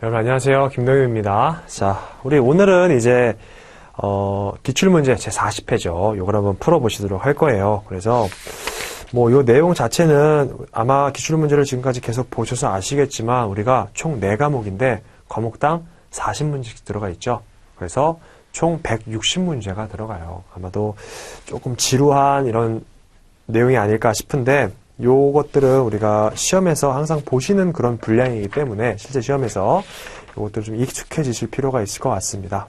여러분 안녕하세요. 김동윤입니다. 자, 우리 오늘은 이제 기출문제 제 40회죠. 요걸 한번 풀어보시도록 할 거예요. 그래서 요 내용 자체는 아마 기출문제를 지금까지 계속 보셔서 아시겠지만 우리가 총 4과목인데 과목당 40문제씩 들어가 있죠. 그래서 총 160문제가 들어가요. 아마도 조금 지루한 이런 내용이 아닐까 싶은데 요것들은 우리가 시험에서 항상 보시는 그런 분량이기 때문에 실제 시험에서 요것들 좀 익숙해지실 필요가 있을 것 같습니다.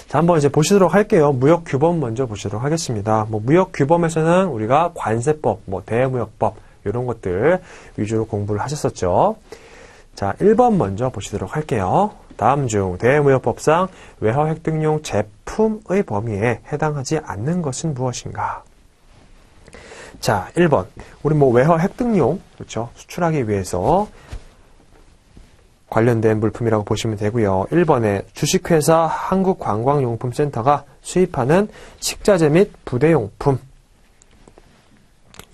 자, 한번 이제 보시도록 할게요. 무역규범 먼저 보시도록 하겠습니다. 무역규범에서는 우리가 관세법, 대무역법 이런 것들 위주로 공부를 하셨었죠. 자, 1번 먼저 보시도록 할게요. 다음 중 대무역법상 외화 획득용 제품의 범위에 해당하지 않는 것은 무엇인가? 자, 1번. 우리 외화 획득용, 그렇죠? 수출하기 위해서 관련된 물품이라고 보시면 되고요. 1번에 주식회사 한국관광용품센터가 수입하는 식자재 및 부대용품.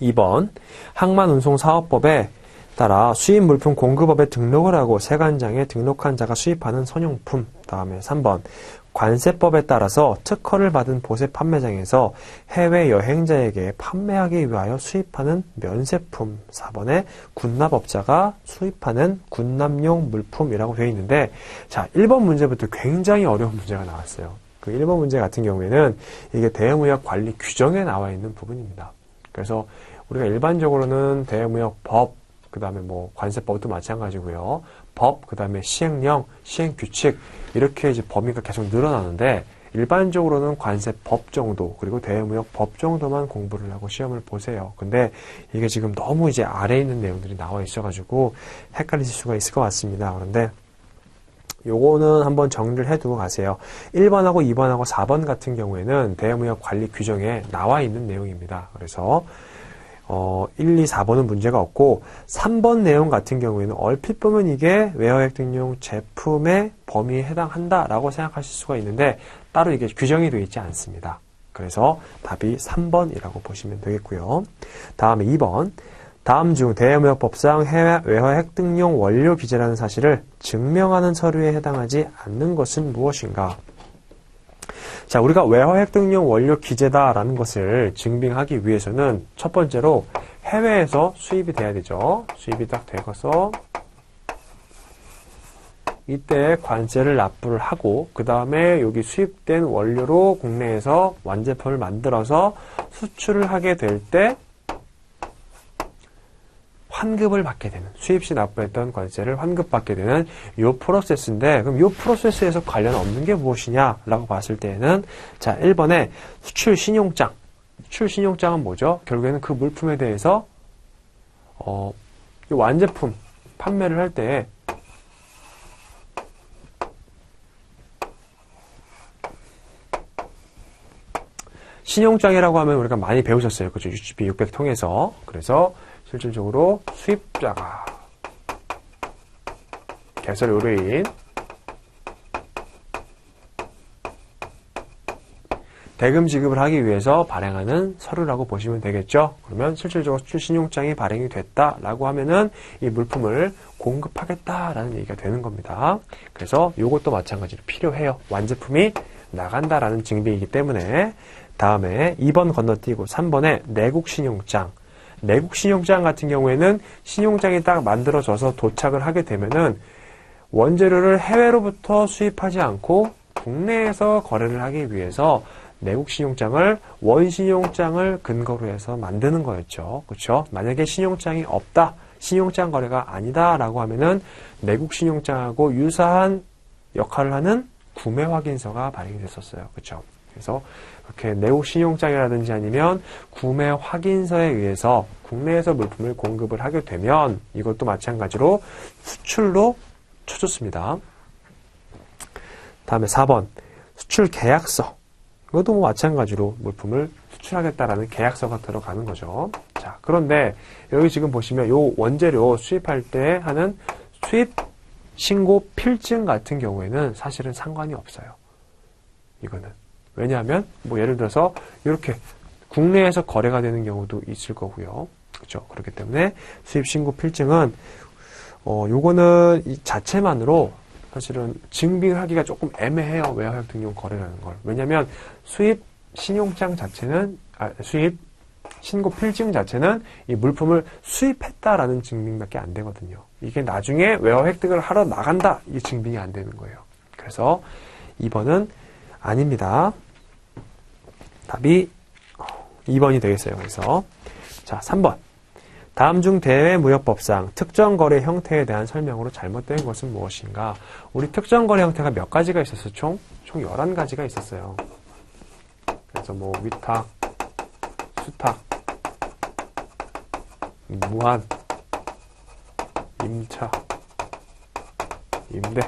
2번. 항만운송사업법에 따라 수입 물품 공급업에 등록을 하고 세관장에 등록한 자가 수입하는 선용품. 다음에 3번. 관세법에 따라서 특허를 받은 보세 판매장에서 해외 여행자에게 판매하기 위하여 수입하는 면세품. 4번에 군납업자가 수입하는 군납용 물품이라고 되어 있는데, 자, 1번 문제부터 굉장히 어려운 문제가 나왔어요. 그 1번 문제 같은 경우에는 이게 대무역 관리 규정에 나와 있는 부분입니다. 그래서 우리가 일반적으로는 대무역법, 그 다음에 관세법도 마찬가지고요. 법, 그 다음에 시행령, 시행규칙, 이렇게 이제 범위가 계속 늘어나는데, 일반적으로는 관세법 정도, 그리고 대무역법 정도만 공부를 하고 시험을 보세요. 근데 이게 지금 너무 이제 아래에 있는 내용들이 나와 있어가지고 헷갈리실 수가 있을 것 같습니다. 그런데 요거는 한번 정리를 해두고 가세요. 1번하고 2번하고 4번 같은 경우에는 대무역 관리 규정에 나와 있는 내용입니다. 그래서 1, 2, 4번은 문제가 없고 3번 내용 같은 경우에는 얼핏 보면 이게 외화획득용 제품의 범위에 해당한다라고 생각하실 수가 있는데 따로 이게 규정이 되어 있지 않습니다. 그래서 답이 3번이라고 보시면 되겠고요. 다음에 2번. 다음 중 대무역법상 외화획득용 원료 기재라는 사실을 증명하는 서류에 해당하지 않는 것은 무엇인가? 자, 우리가 외화획득용 원료 기재다라는 것을 증빙하기 위해서는 첫 번째로 해외에서 수입이 돼야 되죠. 수입이 딱 되어서 이때 관세를 납부를 하고 그 다음에 여기 수입된 원료로 국내에서 완제품을 만들어서 수출을 하게 될 때 환급을 받게 되는, 수입 시 납부했던 관세를 환급받게 되는 요 프로세스인데, 그럼 요 프로세스에서 관련 없는 게 무엇이냐라고 봤을 때에는, 자, 1번에 수출 신용장. 수출 신용장은 뭐죠? 결국에는 그 물품에 대해서 이 완제품 판매를 할 때 신용장이라고 하면 우리가 많이 배우셨어요. 그죠? UGB 600 통해서. 그래서 실질적으로 수입자가 개설 의뢰인 대금 지급을 하기 위해서 발행하는 서류라고 보시면 되겠죠. 그러면 실질적으로 수출 신용장이 발행이 됐다라고 하면은 이 물품을 공급하겠다라는 얘기가 되는 겁니다. 그래서 이것도 마찬가지로 필요해요. 완제품이 나간다라는 증빙이기 때문에. 다음에 2번 건너뛰고 3번에 내국 신용장. 내국 신용장 같은 경우에는 신용장이 딱 만들어져서 도착을 하게 되면은 원재료를 해외로부터 수입하지 않고 국내에서 거래를 하기 위해서 내국 신용장을 원신용장을 근거로 해서 만드는 거였죠. 그렇죠? 만약에 신용장이 없다, 신용장 거래가 아니다라고 하면은 내국 신용장하고 유사한 역할을 하는 구매 확인서가 발행이 됐었어요. 그렇죠? 그래서 이렇게 내국 신용장이라든지 아니면 구매 확인서에 의해서 국내에서 물품을 공급을 하게 되면 이것도 마찬가지로 수출로 쳐줬습니다. 다음에 4번 수출 계약서. 이것도 마찬가지로 물품을 수출하겠다라는 계약서가 들어가는 거죠. 자, 그런데 여기 지금 보시면 요 원재료 수입할 때 하는 수입 신고 필증 같은 경우에는 사실은 상관이 없어요. 이거는. 왜냐하면 예를 들어서 이렇게 국내에서 거래가 되는 경우도 있을 거고요. 그렇죠? 그렇기 때문에 수입 신고 필증은 요거는 이 자체만으로 사실은 증빙하기가 조금 애매해요. 외화약 등용 거래라는 걸. 왜냐면 수입 신용장 자체는, 수입 신고 필증 자체는 이 물품을 수입했다라는 증빙밖에 안 되거든요. 이게 나중에 외화 획득을 하러 나간다. 이게 증빙이 안 되는 거예요. 그래서 2번은 아닙니다. 답이 2번이 되겠어요. 그래서 자, 3번. 다음 중 대외무역법상 특정거래 형태에 대한 설명으로 잘못된 것은 무엇인가? 우리 특정거래 형태가 몇 가지가 있었어요? 총 11가지가 있었어요. 그래서 뭐 위탁, 수탁, 무한, 임차, 임대,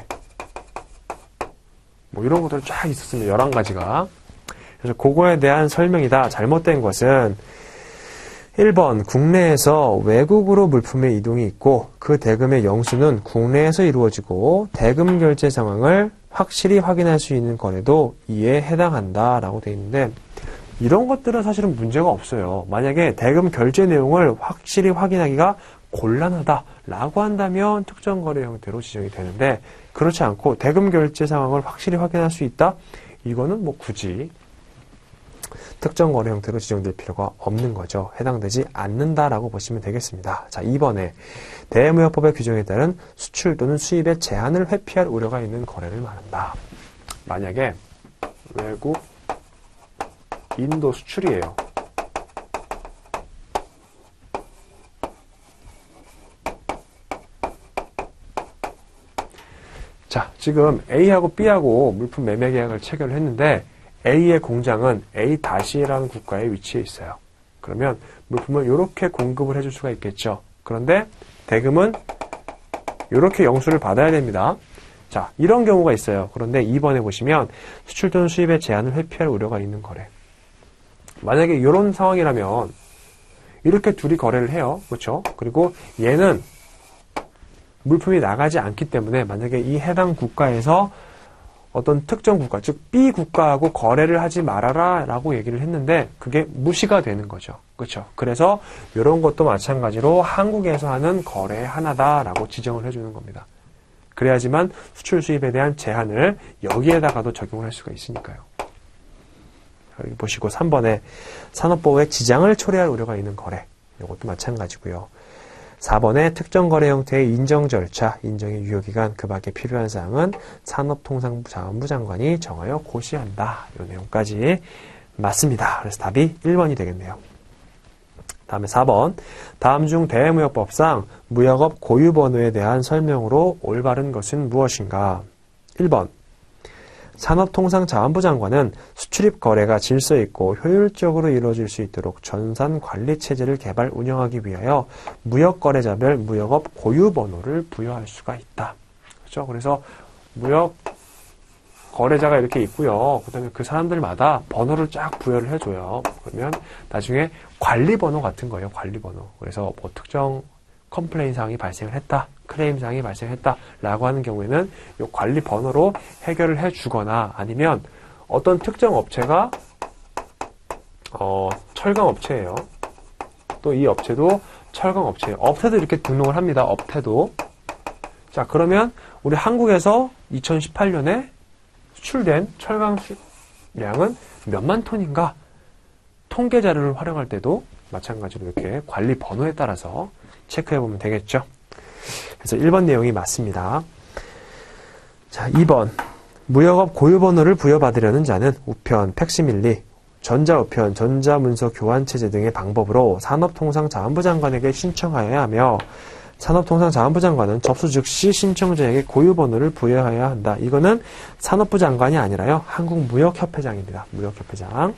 뭐 이런 것들 쫙 있었습니다. 11가지가. 그래서 그거에 대한 설명이다. 잘못된 것은 1번, 국내에서 외국으로 물품의 이동이 있고 그 대금의 영수는 국내에서 이루어지고 대금 결제 상황을 확실히 확인할 수 있는 거래도 이에 해당한다 라고 되어 있는데, 이런 것들은 사실은 문제가 없어요. 만약에 대금 결제 내용을 확실히 확인하기가 곤란하다라고 한다면 특정 거래 형태로 지정이 되는데, 그렇지 않고 대금 결제 상황을 확실히 확인할 수 있다? 이거는 뭐 굳이 특정 거래 형태로 지정될 필요가 없는 거죠. 해당되지 않는다라고 보시면 되겠습니다. 자, 2번에 대외무역법의 규정에 따른 수출 또는 수입의 제한을 회피할 우려가 있는 거래를 말한다. 만약에 외국 인도 수출이에요. 자, 지금 A하고 B하고 물품 매매 계약을 체결을 했는데 A의 공장은 A-라는 국가에 위치해 있어요. 그러면 물품을 이렇게 공급을 해줄 수가 있겠죠. 그런데 대금은 이렇게 영수를 받아야 됩니다. 자, 이런 경우가 있어요. 그런데 2번에 보시면 수출 또는 수입의 제한을 회피할 우려가 있는 거래. 만약에 이런 상황이라면 이렇게 둘이 거래를 해요. 그렇죠? 그리고 얘는 물품이 나가지 않기 때문에 만약에 이 해당 국가에서 어떤 특정 국가, 즉 B 국가하고 거래를 하지 말아라 라고 얘기를 했는데 그게 무시가 되는 거죠. 그렇죠? 그래서 이런 것도 마찬가지로 한국에서 하는 거래의 하나다라고 지정을 해주는 겁니다. 그래야지만 수출 수입에 대한 제한을 여기에다가도 적용을 할 수가 있으니까요. 여기 보시고 3번에 산업보호에 지장을 초래할 우려가 있는 거래. 이것도 마찬가지고요. 4번에 특정 거래 형태의 인정 절차, 인정의 유효기간, 그 밖에 필요한 사항은 산업통상자원부 장관이 정하여 고시한다. 이 내용까지 맞습니다. 그래서 답이 1번이 되겠네요. 다음에 4번. 다음 중 대외무역법상 무역업 고유번호에 대한 설명으로 올바른 것은 무엇인가? 1번. 산업통상자원부 장관은 수출입 거래가 질서 있고 효율적으로 이루어질 수 있도록 전산 관리 체제를 개발 운영하기 위하여 무역 거래자별 무역업 고유 번호를 부여할 수가 있다. 그렇죠? 그래서 무역 거래자가 이렇게 있고요. 그다음에 그 사람들마다 번호를 쫙 부여를 해줘요. 그러면 나중에 관리 번호 같은 거예요. 관리 번호. 그래서 뭐 특정 컴플레인 사항이 발생을 했다. 클레임 사항이 발생했다라고 하는 경우에는 이 관리 번호로 해결을 해주거나 아니면 어떤 특정 업체가 철강 업체예요. 또 이 업체도 철강 업체예요. 업태도 이렇게 등록을 합니다. 업태도. 자, 그러면 우리 한국에서 2018년에 수출된 철강 수량은 몇만 톤인가? 통계 자료를 활용할 때도 마찬가지로 이렇게 관리 번호에 따라서 체크해 보면 되겠죠. 그래서 1번 내용이 맞습니다. 자, 2번. 무역업 고유번호를 부여받으려는 자는 우편, 팩시밀리, 전자우편, 전자문서 교환체제 등의 방법으로 산업통상자원부 장관에게 신청하여야 하며 산업통상자원부 장관은 접수 즉시 신청자에게 고유번호를 부여해야 한다. 이거는 산업부 장관이 아니라요. 한국무역협회장입니다. 무역협회장.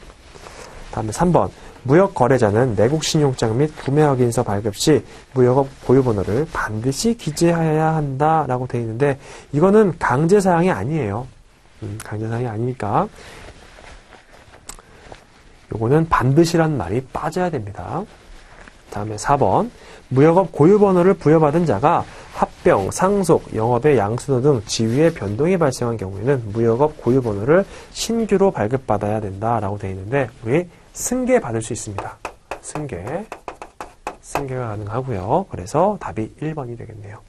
다음에 3번. 무역 거래자는 내국 신용장 및 구매 확인서 발급 시 무역업 고유번호를 반드시 기재하여야 한다라고 되어 있는데 이거는 강제사항이 아니에요. 강제사항이 아니니까 요거는 반드시란 말이 빠져야 됩니다. 다음에 4번. 무역업 고유번호를 부여받은 자가 합병, 상속, 영업의 양순호 등 지위의 변동이 발생한 경우에는 무역업 고유번호를 신규로 발급받아야 된다라고 되어 있는데 우리 승계 받을 수 있습니다. 승계가 가능하고요. 그래서 답이 1번이 되겠네요.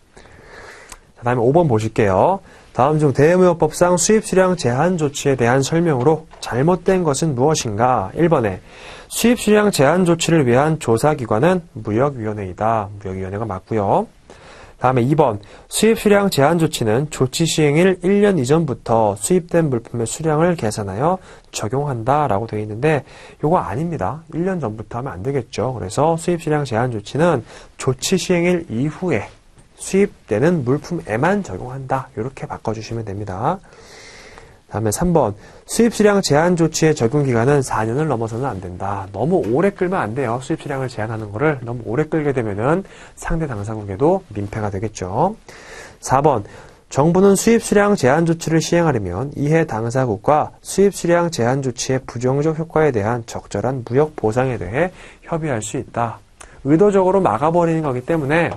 다음에 5번 보실게요. 다음 중 대무역법상 수입 수량 제한 조치에 대한 설명으로 잘못된 것은 무엇인가? 1번에 수입 수량 제한 조치를 위한 조사기관은 무역위원회이다. 무역위원회가 맞고요. 다음에 2번 수입 수량 제한 조치는 조치 시행일 1년 이전부터 수입된 물품의 수량을 계산하여 적용한다 라고 되어 있는데 이거 아닙니다. 1년 전부터 하면 안 되겠죠. 그래서 수입 수량 제한 조치는 조치 시행일 이후에 수입되는 물품에만 적용한다. 이렇게 바꿔주시면 됩니다. 다음에 3번 수입 수량 제한 조치의 적용 기간은 4년을 넘어서는 안 된다. 너무 오래 끌면 안 돼요. 수입 수량을 제한하는 거를 너무 오래 끌게 되면은 상대 당사국에도 민폐가 되겠죠. 4번 정부는 수입 수량 제한 조치를 시행하려면 이해 당사국과 수입 수량 제한 조치의 부정적 효과에 대한 적절한 무역 보상에 대해 협의할 수 있다. 의도적으로 막아버리는 거기 때문에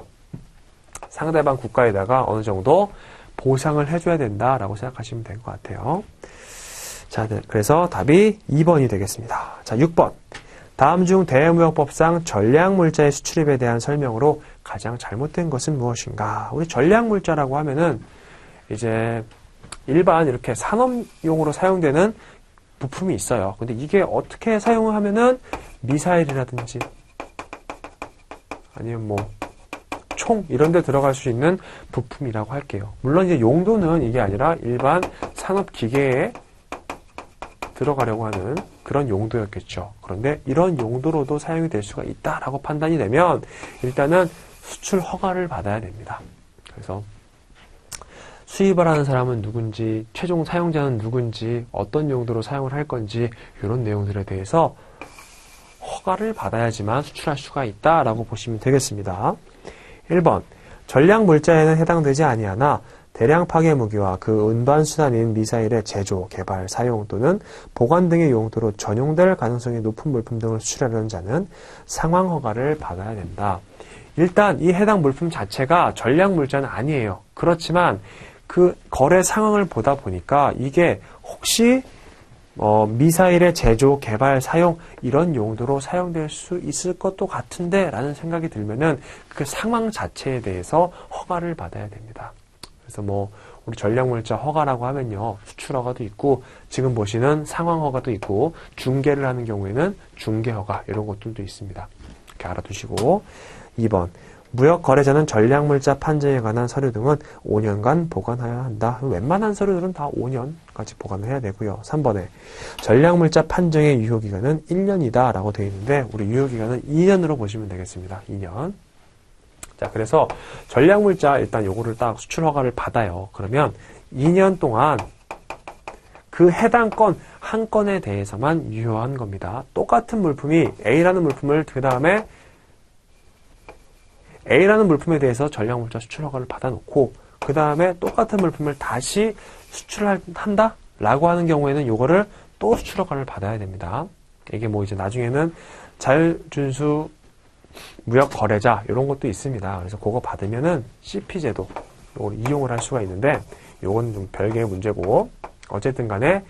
상대방 국가에다가 어느 정도 보상을 해줘야 된다라고 생각하시면 될 것 같아요. 자, 그래서 답이 2번이 되겠습니다. 자, 6번. 다음 중 대무역법상 전략물자의 수출입에 대한 설명으로 가장 잘못된 것은 무엇인가? 우리 전략물자라고 하면은 이제 일반 이렇게 산업용으로 사용되는 부품이 있어요. 근데 이게 어떻게 사용을 하면은 미사일이라든지 아니면 뭐 총 이런 데 들어갈 수 있는 부품이라고 할게요. 물론 이제 용도는 이게 아니라 일반 산업 기계에 들어가려고 하는 그런 용도였겠죠. 그런데 이런 용도로도 사용이 될 수가 있다라고 판단이 되면 일단은 수출 허가를 받아야 됩니다. 그래서 수입을 하는 사람은 누군지, 최종 사용자는 누군지, 어떤 용도로 사용을 할 건지 이런 내용들에 대해서 허가를 받아야지만 수출할 수가 있다라고 보시면 되겠습니다. 1번 전략물자에는 해당되지 아니하나 대량 파괴 무기와 그 운반 수단인 미사일의 제조, 개발, 사용 또는 보관 등의 용도로 전용될 가능성이 높은 물품 등을 수출하려는 자는 상황 허가를 받아야 된다. 일단 이 해당 물품 자체가 전략물자는 아니에요. 그렇지만 그 거래 상황을 보다 보니까 이게 혹시 미사일의 제조, 개발, 사용 이런 용도로 사용될 수 있을 것도 같은데 라는 생각이 들면은 그 상황 자체에 대해서 허가를 받아야 됩니다. 그래서 뭐 우리 전략물자 허가라고 하면요 수출 허가도 있고 지금 보시는 상황 허가도 있고 중개를 하는 경우에는 중개 허가 이런 것들도 있습니다. 이렇게 알아두시고 2번 무역 거래자는 전략물자 판정에 관한 서류 등은 5년간 보관해야 한다. 웬만한 서류들은 다 5년까지 보관을 해야 되고요. 3번에 전략물자 판정의 유효기간은 1년이다 라고 되어 있는데 우리 유효기간은 2년으로 보시면 되겠습니다. 2년. 자, 그래서 전략물자 일단 요거를 딱 수출 허가를 받아요. 그러면 2년 동안 그 해당 건 한 건에 대해서만 유효한 겁니다. 똑같은 물품이 A라는 물품을 그 다음에 A라는 물품에 대해서 전략물자 수출 허가를 받아놓고 그 다음에 똑같은 물품을 다시 수출한다? 라고 하는 경우에는 요거를 또 수출 허가를 받아야 됩니다. 이게 뭐 이제 나중에는 자율준수 무역 거래자 이런 것도 있습니다. 그래서 그거 받으면은 CP제도 요걸 이용을 할 수가 있는데 요건 좀 별개의 문제고 어쨌든 간에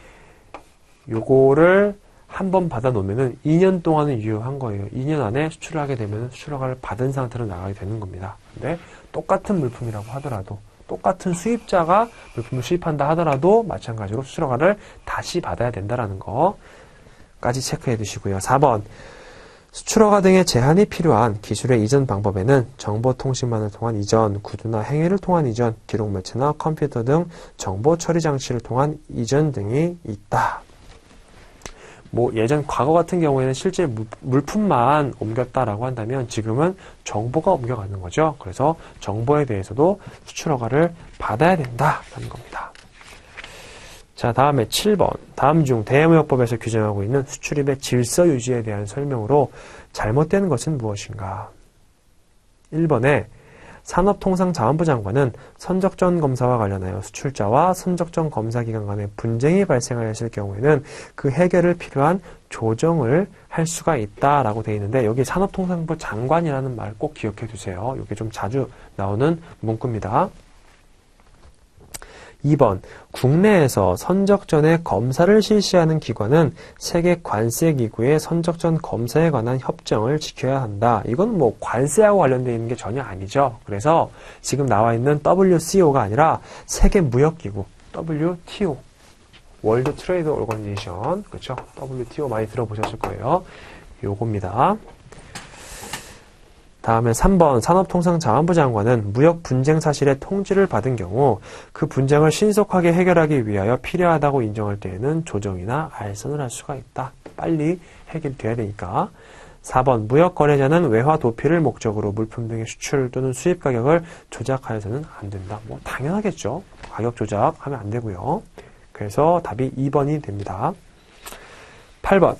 요거를 한번 받아놓으면은 2년 동안은 유효한 거예요. 2년 안에 수출을 하게 되면 수출허가를 받은 상태로 나가게 되는 겁니다. 근데 똑같은 물품이라고 하더라도 똑같은 수입자가 물품을 수입한다 하더라도 마찬가지로 수출허가를 다시 받아야 된다는 거까지 체크해 두시고요. 4번 수출허가 등의 제한이 필요한 기술의 이전 방법에는 정보통신망을 통한 이전, 구두나 행위를 통한 이전, 기록매체나 컴퓨터 등 정보 처리 장치를 통한 이전 등이 있다. 뭐 예전 과거 같은 경우에는 실제 물품만 옮겼다라고 한다면 지금은 정보가 옮겨가는 거죠. 그래서 정보에 대해서도 수출 허가를 받아야 된다라는 겁니다. 자, 다음에 7번. 다음 중 대무역법에서 규정하고 있는 수출입의 질서 유지에 대한 설명으로 잘못된 것은 무엇인가? 1번에 산업통상자원부 장관은 선적전 검사와 관련하여 수출자와 선적전 검사기관 간의 분쟁이 발생하였을 경우에는 그 해결을 필요한 조정을 할 수가 있다라고 되어 있는데 여기 산업통상부 장관이라는 말 꼭 기억해 두세요. 이게 좀 자주 나오는 문구입니다. 2번, 국내에서 선적전의 검사를 실시하는 기관은 세계 관세기구의 선적전 검사에 관한 협정을 지켜야 한다. 이건 뭐 관세하고 관련되어 있는 게 전혀 아니죠. 그래서 지금 나와 있는 WCO가 아니라 세계무역기구, WTO, 월드 트레이드 오거니제이션, 그렇죠? WTO 많이 들어보셨을 거예요. 요겁니다. 다음에 3번 산업통상자원부 장관은 무역 분쟁 사실의 통지를 받은 경우 그 분쟁을 신속하게 해결하기 위하여 필요하다고 인정할 때에는 조정이나 알선을 할 수가 있다. 빨리 해결돼야 되니까. 4번 무역 거래자는 외화 도피를 목적으로 물품 등의 수출 또는 수입 가격을 조작하여서는 안 된다. 뭐 당연하겠죠. 가격 조작하면 안 되고요. 그래서 답이 2번이 됩니다. 8번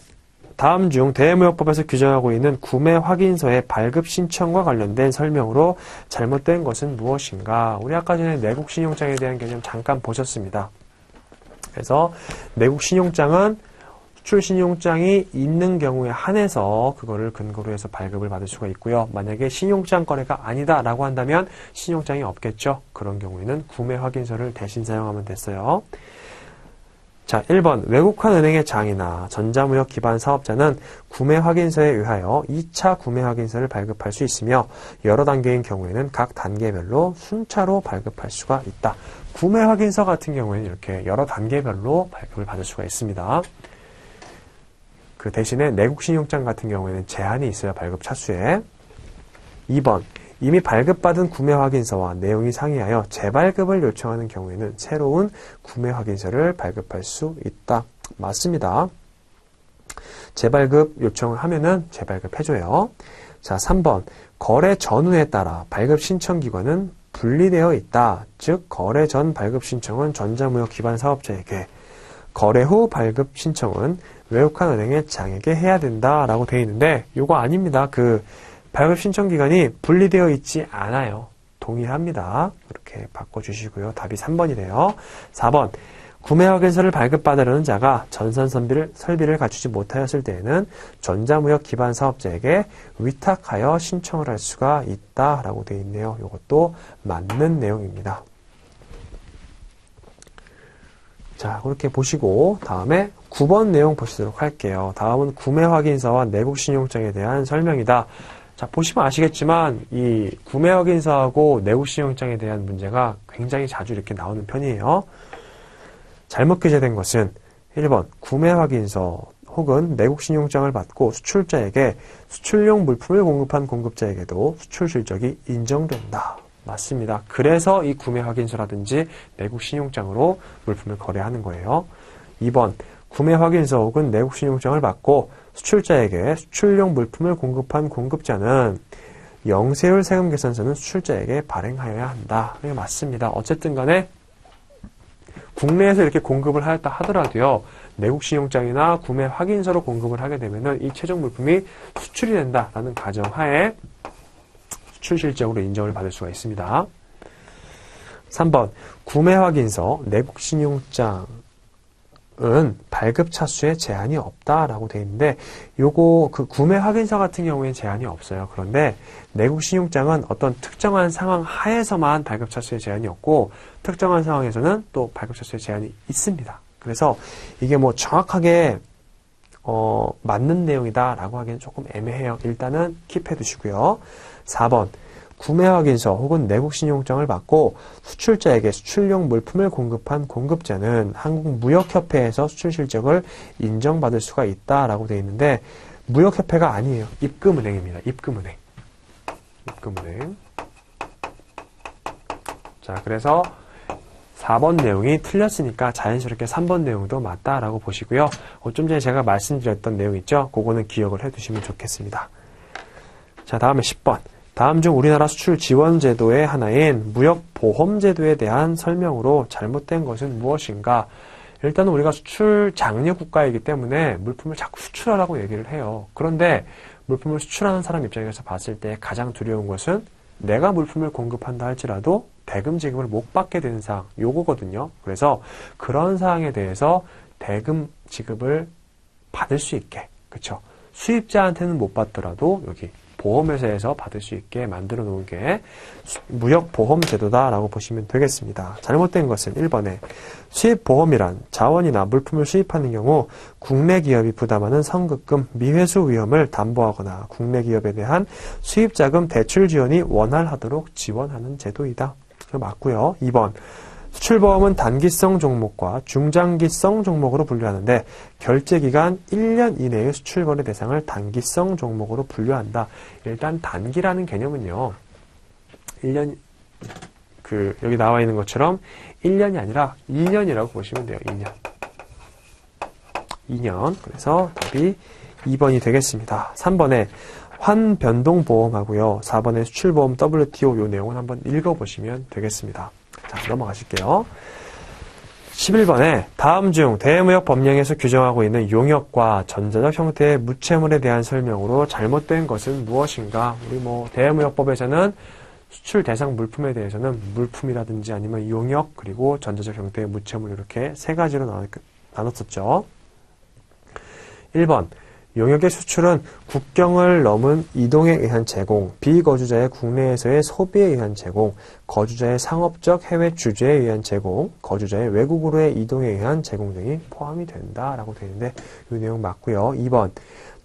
다음 중 대외무역법에서 규정하고 있는 구매 확인서의 발급 신청과 관련된 설명으로 잘못된 것은 무엇인가? 우리 아까 전에 내국 신용장에 대한 개념 잠깐 보셨습니다. 그래서 내국 신용장은 수출 신용장이 있는 경우에 한해서 그거를 근거로 해서 발급을 받을 수가 있고요. 만약에 신용장 거래가 아니다라고 한다면 신용장이 없겠죠. 그런 경우에는 구매 확인서를 대신 사용하면 됐어요. 자, 1번 외국환 은행의 장이나 전자무역 기반 사업자는 구매 확인서에 의하여 2차 구매 확인서를 발급할 수 있으며 여러 단계인 경우에는 각 단계별로 순차로 발급할 수가 있다. 구매 확인서 같은 경우에는 이렇게 여러 단계별로 발급을 받을 수가 있습니다. 그 대신에 내국 신용장 같은 경우에는 제한이 있어요. 발급 차수에. 2번 이미 발급받은 구매 확인서와 내용이 상이하여 재발급을 요청하는 경우에는 새로운 구매 확인서를 발급할 수 있다. 맞습니다. 재발급 요청을 하면은 재발급해줘요. 자, 3번 거래 전후에 따라 발급 신청 기관은 분리되어 있다. 즉 거래 전 발급 신청은 전자무역 기반 사업자에게, 거래 후 발급 신청은 외국환 은행의 장에게 해야 된다라고 되어 있는데 이거 아닙니다. 그 발급 신청 기간이 분리되어 있지 않아요. 동일합니다. 이렇게 바꿔주시고요. 답이 3번이래요. 4번 구매 확인서를 발급받으려는 자가 전산 설비를 갖추지 못하였을 때에는 전자무역 기반 사업자에게 위탁하여 신청을 할 수가 있다라고 되어 있네요. 이것도 맞는 내용입니다. 자, 그렇게 보시고 다음에 9번 내용 보시도록 할게요. 다음은 구매 확인서와 내국 신용장에 대한 설명이다. 자, 보시면 아시겠지만 이 구매 확인서하고 내국 신용장에 대한 문제가 굉장히 자주 이렇게 나오는 편이에요. 잘못 기재된 것은 1번 구매 확인서 혹은 내국 신용장을 받고 수출자에게 수출용 물품을 공급한 공급자에게도 수출 실적이 인정된다. 맞습니다. 그래서 이 구매 확인서라든지 내국 신용장으로 물품을 거래하는 거예요. 2번 구매 확인서 혹은 내국 신용장을 받고 수출자에게 수출용 물품을 공급한 공급자는 영세율 세금 계산서는 수출자에게 발행하여야 한다. 이게 맞습니다. 어쨌든 간에 국내에서 이렇게 공급을 하였다 하더라도요. 내국 신용장이나 구매 확인서로 공급을 하게 되면은 이 최종 물품이 수출이 된다라는 가정하에 수출 실적으로 인정을 받을 수가 있습니다. 3번 구매 확인서, 내국 신용장 은 발급 차수에 제한이 없다라고 되어 있는데 요거 그 구매 확인서 같은 경우에는 제한이 없어요. 그런데 내국 신용장은 어떤 특정한 상황 하에서만 발급 차수에 제한이 없고 특정한 상황에서는 또 발급 차수에 제한이 있습니다. 그래서 이게 뭐 정확하게 맞는 내용이다라고 하기는 조금 애매해요. 일단은 킵해 두시고요. 4번 구매 확인서 혹은 내국 신용장을 받고 수출자에게 수출용 물품을 공급한 공급자는 한국무역협회에서 수출 실적을 인정받을 수가 있다라고 되어 있는데 무역협회가 아니에요. 입금은행입니다. 입금은행. 자, 그래서 4번 내용이 틀렸으니까 자연스럽게 3번 내용도 맞다라고 보시고요. 좀 전에 제가 말씀드렸던 내용 있죠? 그거는 기억을 해두시면 좋겠습니다. 자, 다음에 10번. 다음 중 우리나라 수출 지원 제도의 하나인 무역보험제도에 대한 설명으로 잘못된 것은 무엇인가? 일단 우리가 수출 장려 국가이기 때문에 물품을 자꾸 수출하라고 얘기를 해요. 그런데 물품을 수출하는 사람 입장에서 봤을 때 가장 두려운 것은 내가 물품을 공급한다 할지라도 대금 지급을 못 받게 되는 사항, 요거거든요. 그래서 그런 사항에 대해서 대금 지급을 받을 수 있게, 그쵸? 수입자한테는 못 받더라도 여기 보험회사에서 받을 수 있게 만들어 놓은 게 무역보험제도다라고 보시면 되겠습니다. 잘못된 것은 1번에 수입보험이란 자원이나 물품을 수입하는 경우 국내 기업이 부담하는 선급금, 미회수 위험을 담보하거나 국내 기업에 대한 수입자금 대출 지원이 원활하도록 지원하는 제도이다. 그거 맞고요. 2번 수출보험은 단기성 종목과 중장기성 종목으로 분류하는데 결제기간 1년 이내의 수출거래 대상을 단기성 종목으로 분류한다. 일단 단기라는 개념은요. 1년 여기 나와 있는 것처럼 1년이 아니라 2년이라고 보시면 돼요. 2년. 그래서 답이 2번이 되겠습니다. 3번에 환변동보험하고요. 4번에 수출보험 WTO 요 내용은 한번 읽어보시면 되겠습니다. 자, 넘어가실게요. 11번에 다음 중 대무역 법령에서 규정하고 있는 용역과 전자적 형태의 무채물에 대한 설명으로 잘못된 것은 무엇인가? 우리 대무역법에서는 수출 대상 물품에 대해서는 물품이라든지 아니면 용역 그리고 전자적 형태의 무채물 이렇게 세 가지로 나눴었죠. 1번 용역의 수출은 국경을 넘은 이동에 의한 제공, 비거주자의 국내에서의 소비에 의한 제공, 거주자의 상업적 해외 주재에 의한 제공, 거주자의 외국으로의 이동에 의한 제공 등이 포함이 된다라고 되어 있는데 이 내용 맞고요. 2번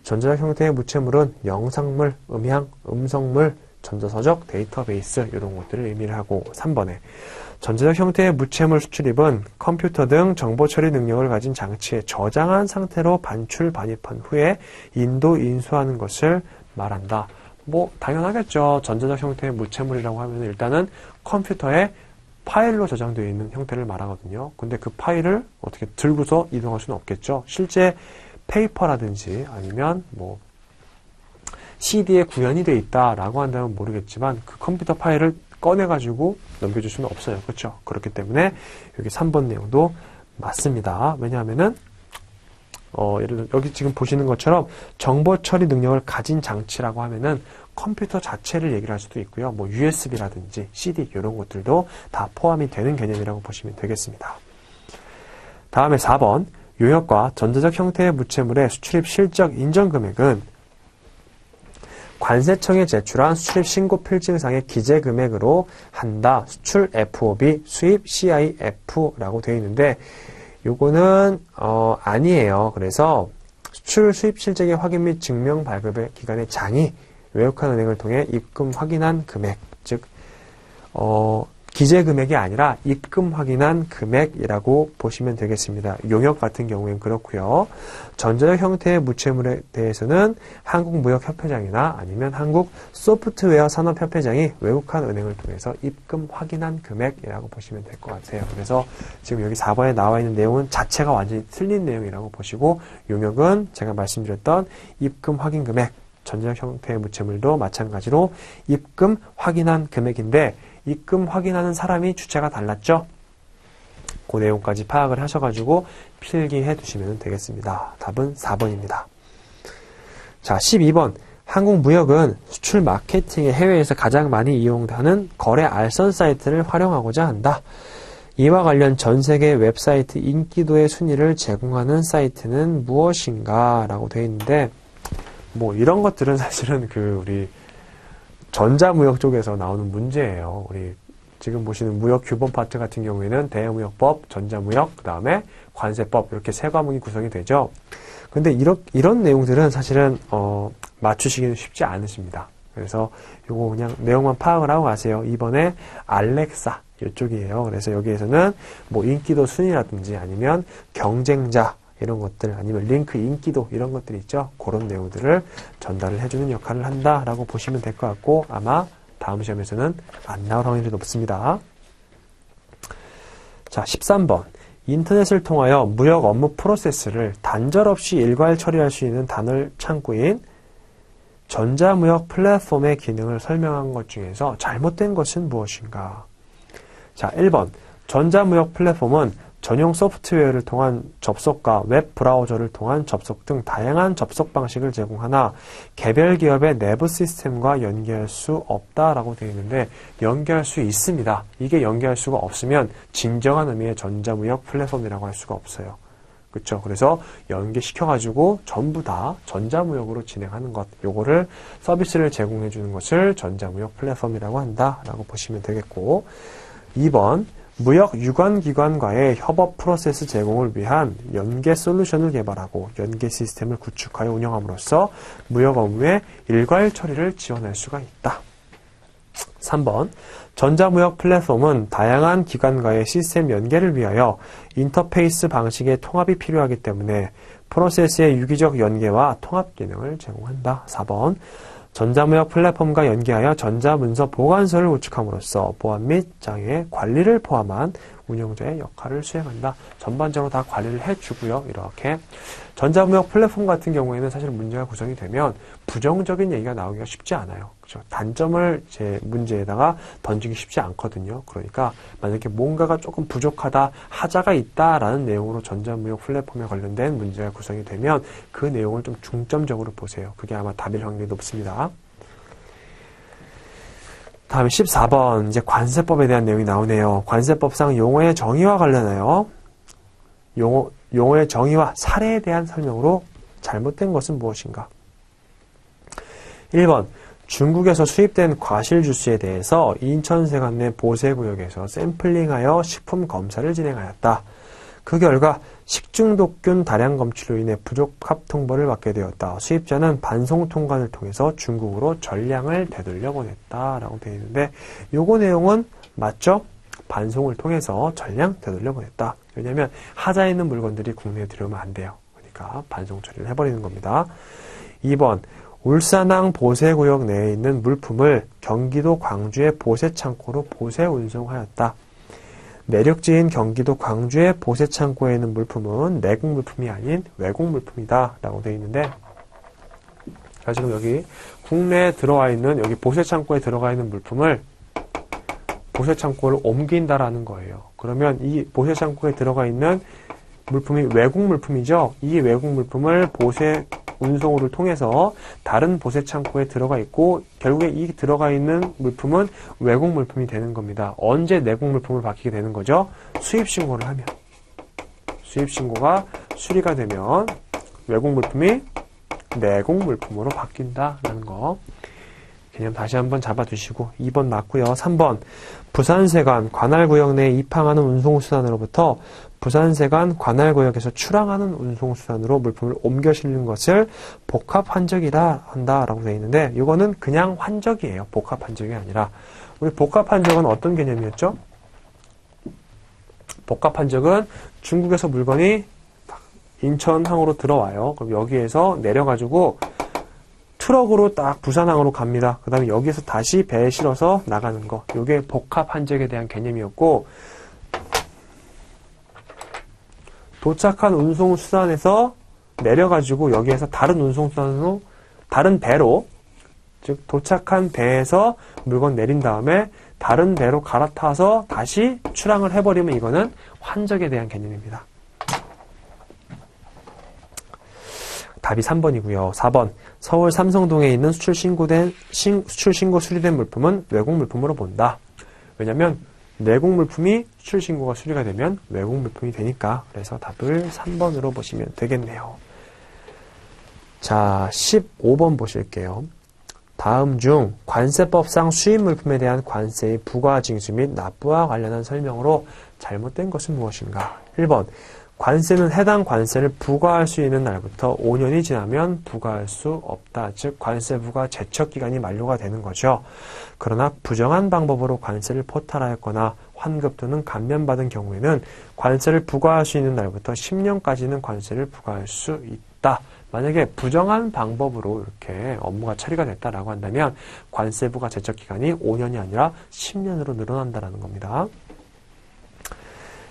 전자적 형태의 무채물은 영상물, 음향, 음성물, 전자서적, 데이터베이스 이런 것들을 의미를 하고 3번에 전자적 형태의 무채물 수출입은 컴퓨터 등 정보 처리 능력을 가진 장치에 저장한 상태로 반출, 반입한 후에 인도, 인수하는 것을 말한다. 당연하겠죠. 전자적 형태의 무채물이라고 하면 일단은 컴퓨터에 파일로 저장되어 있는 형태를 말하거든요. 근데 그 파일을 어떻게 들고서 이동할 수는 없겠죠. 실제 페이퍼라든지 아니면 CD에 구현이 되어 있다라고 한다면 모르겠지만 그 컴퓨터 파일을 꺼내가지고 넘겨줄 수는 없어요. 그렇죠? 그렇기 때문에 여기 3번 내용도 맞습니다. 왜냐하면은 예를 들어 여기 지금 보시는 것처럼 정보 처리 능력을 가진 장치라고 하면은 컴퓨터 자체를 얘기를 할 수도 있고요. USB라든지 CD 이런 것들도 다 포함이 되는 개념이라고 보시면 되겠습니다. 다음에 4번 용역과 전자적 형태의 무채물의 수출입 실적 인정 금액은 관세청에 제출한 수출입 신고 필증상의 기재 금액으로 한다. 수출 FOB, 수입 CIF라고 되어 있는데 요거는 아니에요. 그래서 수출 수입 실적의 확인 및 증명 발급의 기간의 장이 외국한 은행을 통해 입금 확인한 금액, 즉 기재 금액이 아니라 입금 확인한 금액이라고 보시면 되겠습니다. 용역 같은 경우엔 그렇고요. 전자적 형태의 무채물에 대해서는 한국무역협회장이나 아니면 한국소프트웨어 산업협회장이 외국한 은행을 통해서 입금 확인한 금액이라고 보시면 될 것 같아요. 그래서 지금 여기 4번에 나와 있는 내용은 자체가 완전히 틀린 내용이라고 보시고 용역은 제가 말씀드렸던 입금 확인 금액, 전자적 형태의 무채물도 마찬가지로 입금 확인한 금액인데 입금 확인하는 사람이 주체가 달랐죠? 그 내용까지 파악을 하셔가지고 필기해 두시면 되겠습니다. 답은 4번입니다. 자, 12번. 한국무역은 수출 마케팅에 해외에서 가장 많이 이용하는 거래 알선 사이트를 활용하고자 한다. 이와 관련 전 세계 웹사이트 인기도의 순위를 제공하는 사이트는 무엇인가? 라고 되어 있는데, 이런 것들은 사실은 우리 전자무역 쪽에서 나오는 문제예요. 우리 지금 보시는 무역 규범 파트 같은 경우에는 대무역법, 전자무역, 그 다음에 관세법 이렇게 세 과목이 구성이 되죠. 근데 이런 내용들은 사실은 맞추시기는 쉽지 않으십니다. 그래서 요거 그냥 내용만 파악을 하고 가세요. 이번에 알렉사 이쪽이에요. 그래서 여기에서는 인기도 순위라든지 아니면 경쟁자 이런 것들 아니면 링크 인기도 이런 것들이 있죠. 그런 내용들을 전달을 해주는 역할을 한다라고 보시면 될 것 같고 아마 다음 시험에서는 안 나올 확률이 높습니다. 자, 13번. 인터넷을 통하여 무역 업무 프로세스를 단절 없이 일괄 처리할 수 있는 단월 창구인 전자무역 플랫폼의 기능을 설명한 것 중에서 잘못된 것은 무엇인가? 자, 1번. 전자무역 플랫폼은 전용 소프트웨어를 통한 접속과 웹 브라우저를 통한 접속 등 다양한 접속 방식을 제공하나 개별 기업의 내부 시스템과 연계할 수 없다라고 되어 있는데 연계할 수 있습니다. 이게 연계할 수가 없으면 진정한 의미의 전자무역 플랫폼이라고 할 수가 없어요. 그렇죠? 그래서 연계시켜가지고 전부 다 전자무역으로 진행하는 것, 요거를 서비스를 제공해 주는 것을 전자무역 플랫폼이라고 한다라고 보시면 되겠고, 2번 무역 유관기관과의 협업 프로세스 제공을 위한 연계 솔루션을 개발하고 연계 시스템을 구축하여 운영함으로써 무역 업무의 일괄 처리를 지원할 수가 있다. 3번 전자무역 플랫폼은 다양한 기관과의 시스템 연계를 위하여 인터페이스 방식의 통합이 필요하기 때문에 프로세스의 유기적 연계와 통합 기능을 제공한다. 4번 전자무역 플랫폼과 연계하여 전자문서 보관소를 구축함으로써 보안 및 장애 관리를 포함한 운영자의 역할을 수행한다. 전반적으로 다 관리를 해주고요. 이렇게 전자무역 플랫폼 같은 경우에는 사실 문제가 구성이 되면 부정적인 얘기가 나오기가 쉽지 않아요. 그렇죠? 단점을 제 문제에다가 던지기 쉽지 않거든요. 그러니까 만약에 뭔가가 조금 부족하다, 하자가 있다라는 내용으로 전자무역 플랫폼에 관련된 문제가 구성이 되면 그 내용을 좀 중점적으로 보세요. 그게 아마 답일 확률이 높습니다. 다음 14번 이제 관세법에 대한 내용이 나오네요. 관세법상 용어의 정의와 관련하여 용어의 정의와 사례에 대한 설명으로 잘못된 것은 무엇인가? 1번 중국에서 수입된 과실 주스에 대해서 인천세관 내 보세구역에서 샘플링하여 식품 검사를 진행하였다. 그 결과 식중독균 다량 검출로 인해 부적합 통보를 받게 되었다. 수입자는 반송 통관을 통해서 중국으로 전량을 되돌려 보냈다라고 되어 있는데 요거 내용은 맞죠? 반송을 통해서 전량 되돌려 보냈다. 왜냐하면 하자에 있는 물건들이 국내에 들어오면 안 돼요. 그러니까 반송 처리를 해버리는 겁니다. 2번 울산항 보세구역 내에 있는 물품을 경기도 광주의 보세창고로 보세 운송하였다. 내륙지인 경기도 광주의 보세창고에 있는 물품은 내국 물품이 아닌 외국 물품이다 라고 되어 있는데, 지금 여기 국내에 들어와 있는 여기 보세창고에 들어가 있는 물품을 보세창고를 옮긴다라는 거예요. 그러면 이 보세창고에 들어가 있는 물품이 외국 물품이죠. 이 외국 물품을 보세 운송을 통해서 다른 보세창고에 들어가 있고 결국에 이 들어가 있는 물품은 외국 물품이 되는 겁니다. 언제 내국 물품을 바뀌게 되는 거죠? 수입신고를 하면. 수입신고가 수리가 되면 외국 물품이 내국 물품으로 바뀐다라는 거. 개념 다시 한번 잡아두시고 2번 맞고요. 3번 부산세관 관할구역 내에 입항하는 운송수단으로부터 부산세관 관할구역에서 출항하는 운송수단으로 물품을 옮겨 실는 것을 복합환적이라 한다라고 되어 있는데 이거는 그냥 환적이에요. 복합환적이 아니라. 우리 복합환적은 어떤 개념이었죠? 복합환적은 중국에서 물건이 인천항으로 들어와요. 그럼 여기에서 내려가지고 트럭으로 딱 부산항으로 갑니다. 그 다음에 여기에서 다시 배에 실어서 나가는 거. 이게 복합환적에 대한 개념이었고, 도착한 운송수단에서 내려가지고 여기에서 다른 운송수단으로, 다른 배로, 즉 도착한 배에서 물건 내린 다음에 다른 배로 갈아타서 다시 출항을 해버리면 이거는 환적에 대한 개념입니다. 답이 3번이고요. 4번 서울 삼성동에 있는 수출신고 수리된 물품은 외국 물품으로 본다. 왜냐하면 내국 물품이 수출신고가 수리가 되면 외국 물품이 되니까. 그래서 답을 3번으로 보시면 되겠네요. 자, 15번 보실게요. 다음 중 관세법상 수입 물품에 대한 관세의 부과 징수 및 납부와 관련한 설명으로 잘못된 것은 무엇인가? 1번 관세는 해당 관세를 부과할 수 있는 날부터 5년이 지나면 부과할 수 없다. 즉 관세 부과 제척기간이 만료가 되는 거죠. 그러나 부정한 방법으로 관세를 포탈하였거나 환급 또는 감면받은 경우에는 관세를 부과할 수 있는 날부터 10년까지는 관세를 부과할 수 있다. 만약에 부정한 방법으로 이렇게 업무가 처리가 됐다라고 한다면 관세 부과 제척기간이 5년이 아니라 10년으로 늘어난다는 겁니다.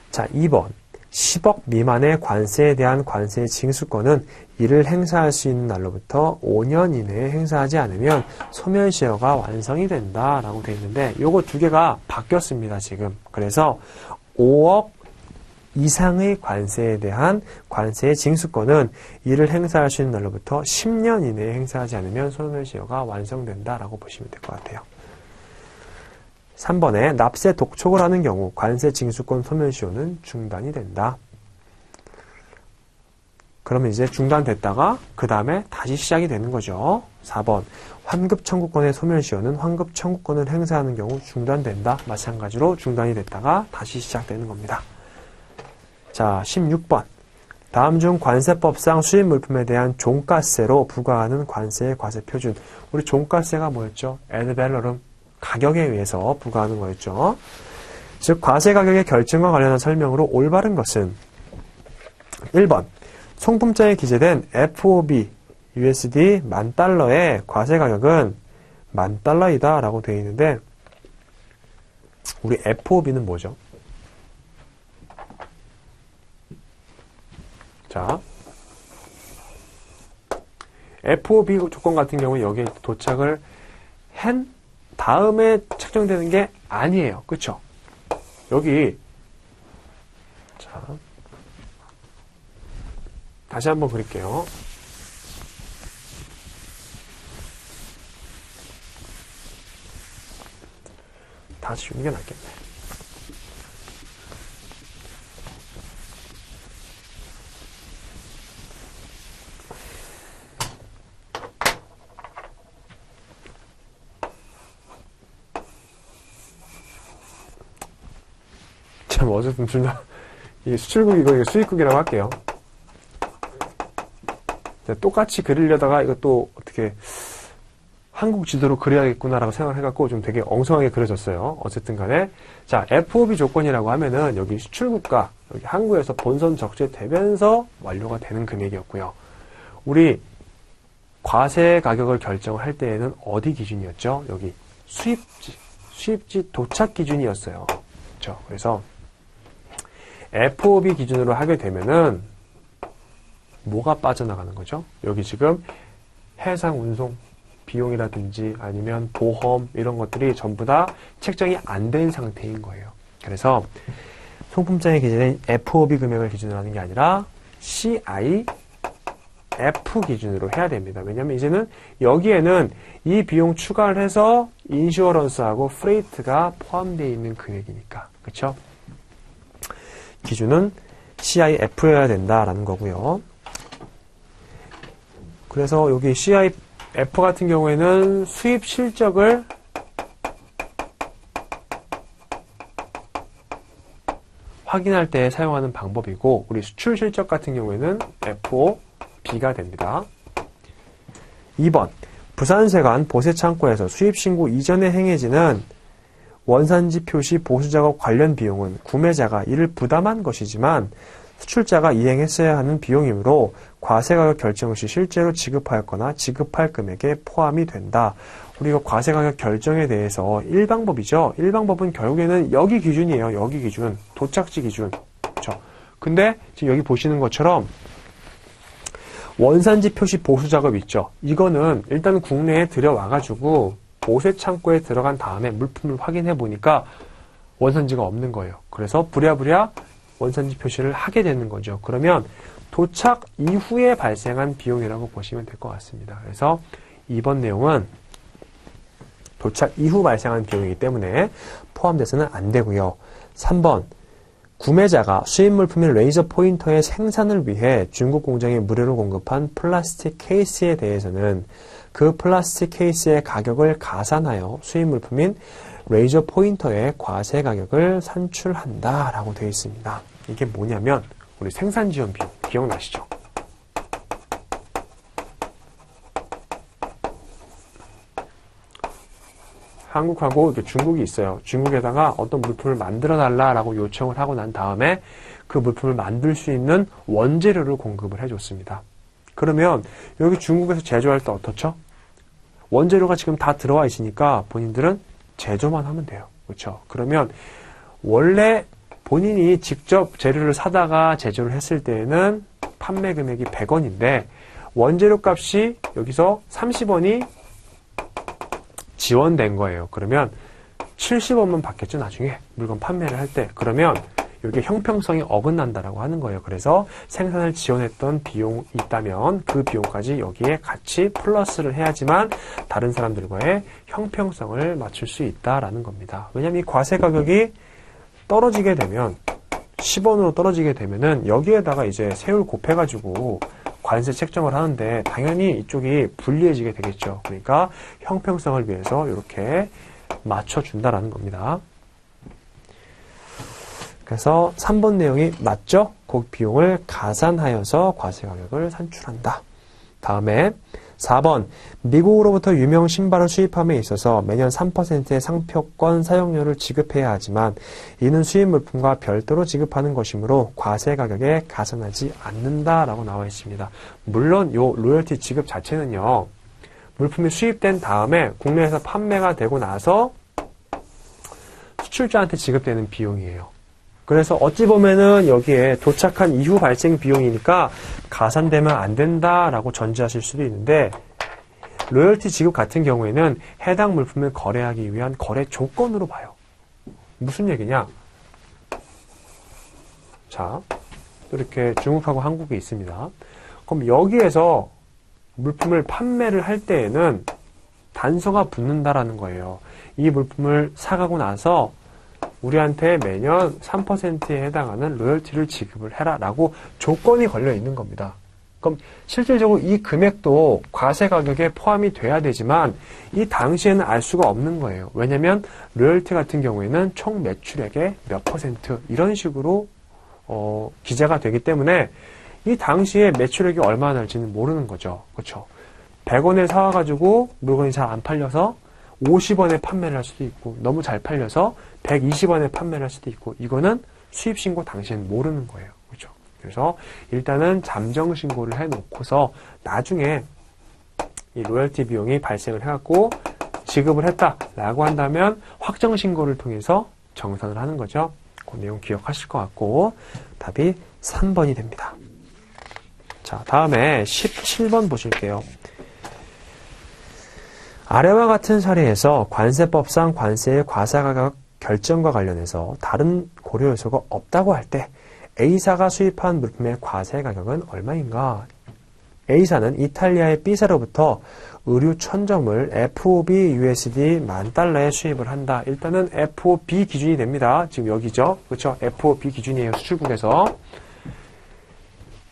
자, 2번. 10억 미만의 관세에 대한 관세의 징수권은 이를 행사할 수 있는 날로부터 5년 이내에 행사하지 않으면 소멸시효가 완성이 된다라고 되어 있는데 요거 두 개가 바뀌었습니다, 지금. 그래서 5억 이상의 관세에 대한 관세의 징수권은 이를 행사할 수 있는 날로부터 10년 이내에 행사하지 않으면 소멸시효가 완성된다라고 보시면 될 것 같아요. 3번에 납세 독촉을 하는 경우 관세 징수권 소멸시효는 중단이 된다. 그러면 이제 중단됐다가 그 다음에 다시 시작이 되는 거죠. 4번 환급 청구권의 소멸시효는 환급 청구권을 행사하는 경우 중단된다. 마찬가지로 중단이 됐다가 다시 시작되는 겁니다. 자, 16번 다음 중 관세법상 수입 물품에 대한 종가세로 부과하는 관세의 과세 표준. 우리 종가세가 뭐였죠? ad valorem, 가격에 의해서 부과하는 거였죠. 즉 과세 가격의 결정과 관련한 설명으로 올바른 것은 1번 송품장에 기재된 FOB USD $10,000의 과세 가격은 $10,000이다 라고 되어 있는데 우리 FOB는 뭐죠? 자, FOB 조건 같은 경우는 여기에 도착을 한 다음에 책정되는 게 아니에요. 그쵸? 여기 자 다시 한번 그릴게요. 다시 주는 게 낫겠네. 참 어쨌든 둘 다 이 수출국이고 수입국이라고 할게요. 똑같이 그리려다가 이것도 어떻게 한국 지도로 그려야겠구나라고 생각을 해갖고 좀 되게 엉성하게 그려졌어요. 어쨌든 간에 자 FOB 조건이라고 하면은 여기 수출국가 여기 한국에서 본선 적재되면서 완료가 되는 금액이었고요. 우리 과세 가격을 결정을 할 때에는 어디 기준이었죠? 여기 수입지 도착 기준이었어요. 그렇죠? 그래서 FOB 기준으로 하게 되면은 뭐가 빠져나가는 거죠? 여기 지금 해상 운송 비용이라든지 아니면 보험 이런 것들이 전부 다 책정이 안 된 상태인 거예요. 그래서 송품장에 기재된 FOB 금액을 기준으로 하는 게 아니라 CIF 기준으로 해야 됩니다. 왜냐하면 이제는 여기에는 이 비용 추가를 해서 인슈어런스하고 프레이트가 포함되어 있는 금액이니까. 그렇죠? 기준은 CIF여야 된다라는 거고요. 그래서 여기 CIF 같은 경우에는 수입 실적을 확인할 때 사용하는 방법이고 우리 수출 실적 같은 경우에는 FOB가 됩니다. 2번 부산세관 보세창고에서 수입 신고 이전에 행해지는 원산지 표시 보수작업 관련 비용은 구매자가 이를 부담한 것이지만 수출자가 이행했어야 하는 비용이므로 과세가격 결정 시 실제로 지급하였거나 지급할 금액에 포함이 된다. 우리가 과세가격 결정에 대해서 1방법이죠. 1방법은 결국에는 여기 기준이에요. 여기 기준. 도착지 기준. 그렇죠? 근데 지금 여기 보시는 것처럼 원산지 표시 보수 작업 있죠. 이거는 일단 국내에 들여와가지고 보세 창고에 들어간 다음에 물품을 확인해 보니까 원산지가 없는 거예요. 그래서 부랴부랴 원산지 표시를 하게 되는 거죠. 그러면 도착 이후에 발생한 비용이라고 보시면 될 것 같습니다. 그래서 이번 내용은 도착 이후 발생한 비용이기 때문에 포함돼서는 안 되고요. 3번 구매자가 수입 물품인 레이저 포인터의 생산을 위해 중국 공장에 무료로 공급한 플라스틱 케이스에 대해서는 그 플라스틱 케이스의 가격을 가산하여 수입 물품인 레이저 포인터의 과세 가격을 산출한다 라고 되어 있습니다. 이게 뭐냐면 우리 생산 지원 비용 기억나시죠? 한국하고 중국이 있어요. 중국에다가 어떤 물품을 만들어 달라라고 요청을 하고 난 다음에 그 물품을 만들 수 있는 원재료를 공급을 해줬습니다. 그러면 여기 중국에서 제조할 때 어떻죠? 원재료가 지금 다 들어와 있으니까 본인들은 제조만 하면 돼요. 그렇죠? 그러면 원래 본인이 직접 재료를 사다가 제조를 했을 때에는 판매 금액이 100원인데 원재료 값이 여기서 30원이 지원된 거예요. 그러면 70원만 받겠죠, 나중에. 물건 판매를 할 때. 그러면 이게 형평성이 어긋난다라고 하는 거예요. 그래서 생산을 지원했던 비용이 있다면 그 비용까지 여기에 같이 플러스를 해야지만 다른 사람들과의 형평성을 맞출 수 있다라는 겁니다. 왜냐하면 이 과세 가격이 떨어지게 되면 10원으로 떨어지게 되면은 여기에다가 이제 세율 곱해가지고 관세 책정을 하는데 당연히 이쪽이 불리해지게 되겠죠. 그러니까 형평성을 위해서 이렇게 맞춰준다라는 겁니다. 그래서 3번 내용이 맞죠? 그 비용을 가산하여서 과세 가격을 산출한다. 다음에 4번 미국으로부터 유명 신발을 수입함에 있어서 매년 3%의 상표권 사용료를 지급해야 하지만 이는 수입 물품과 별도로 지급하는 것이므로 과세 가격에 가산하지 않는다라고 나와 있습니다. 물론 요 로열티 지급 자체는요. 물품이 수입된 다음에 국내에서 판매가 되고 나서 수출자한테 지급되는 비용이에요. 그래서 어찌 보면은 여기에 도착한 이후 발생 비용이니까 가산되면 안 된다라고 전제하실 수도 있는데 로열티 지급 같은 경우에는 해당 물품을 거래하기 위한 거래 조건으로 봐요. 무슨 얘기냐? 자, 이렇게 중국하고 한국이 있습니다. 그럼 여기에서 물품을 판매를 할 때에는 단서가 붙는다라는 거예요. 이 물품을 사가고 나서 우리한테 매년 3%에 해당하는 로열티를 지급을 해라 라고 조건이 걸려 있는 겁니다. 그럼 실질적으로 이 금액도 과세 가격에 포함이 돼야 되지만 이 당시에는 알 수가 없는 거예요. 왜냐하면 로열티 같은 경우에는 총 매출액의 몇 퍼센트 이런 식으로 기재가 되기 때문에 이 당시에 매출액이 얼마나 날지는 모르는 거죠. 그렇죠? 100원에 사와가지고 물건이 잘 안 팔려서 50원에 판매를 할 수도 있고 너무 잘 팔려서 120원에 판매를 할 수도 있고 이거는 수입신고 당시에는 모르는 거예요. 그렇죠? 그래서 일단은 잠정신고를 해놓고서 나중에 이 로열티 비용이 발생을 해갖고 지급을 했다라고 한다면 확정신고를 통해서 정산을 하는 거죠. 그 내용 기억하실 것 같고 답이 3번이 됩니다. 자, 다음에 17번 보실게요. 아래와 같은 사례에서 관세법상 관세의 과세가격 결정과 관련해서 다른 고려 요소가 없다고 할 때 A사가 수입한 물품의 과세 가격은 얼마인가? A사는 이탈리아의 B사로부터 의류 천점을 FOB USD $10,000에 수입을 한다. 일단은 FOB 기준이 됩니다. 지금 여기죠. 그렇죠? FOB 기준이에요. 수출국에서.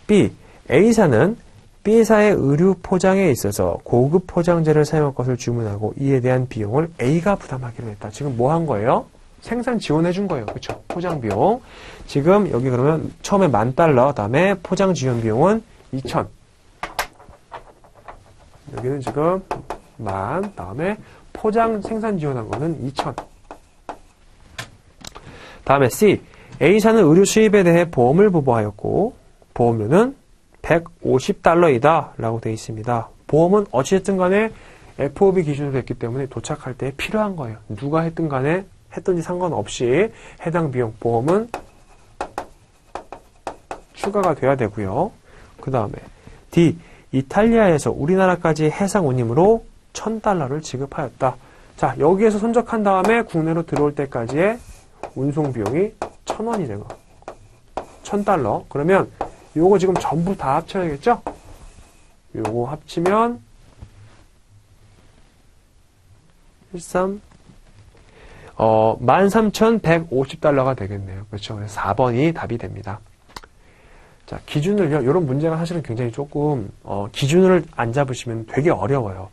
B. A사는 B사의 의류 포장에 있어서 고급 포장재를 사용할 것을 주문하고 이에 대한 비용을 A가 부담하기로 했다. 지금 뭐 한 거예요? 생산 지원해 준 거예요. 그렇죠? 포장 비용. 지금 여기 그러면 처음에 $10,000, 다음에 포장 지원 비용은 2,000. 여기는 지금 10,000, 다음에 포장 생산 지원한 거는 2,000. 다음에 C. A사는 의류 수입에 대해 보험을 부과하였고 보험료는 $150이다 라고 되어 있습니다. 보험은 어찌됐든 간에 FOB 기준으로 됐기 때문에 도착할 때 필요한 거예요. 누가 했든 간에 했든지 상관없이 해당 비용 보험은 추가가 돼야 되고요. 그 다음에 D. 이탈리아에서 우리나라까지 해상 운임으로 $1,000를 지급하였다. 자, 여기에서 선적한 다음에 국내로 들어올 때까지의 운송 비용이 1,000원이 되고 $1,000. 그러면 요거 지금 전부 다 합쳐야겠죠? 요거 합치면 13,150달러가 되겠네요. 그렇죠? 그래서 4번이 답이 됩니다. 자, 기준을요. 이런 문제가 사실은 굉장히 조금 기준을 안 잡으시면 되게 어려워요.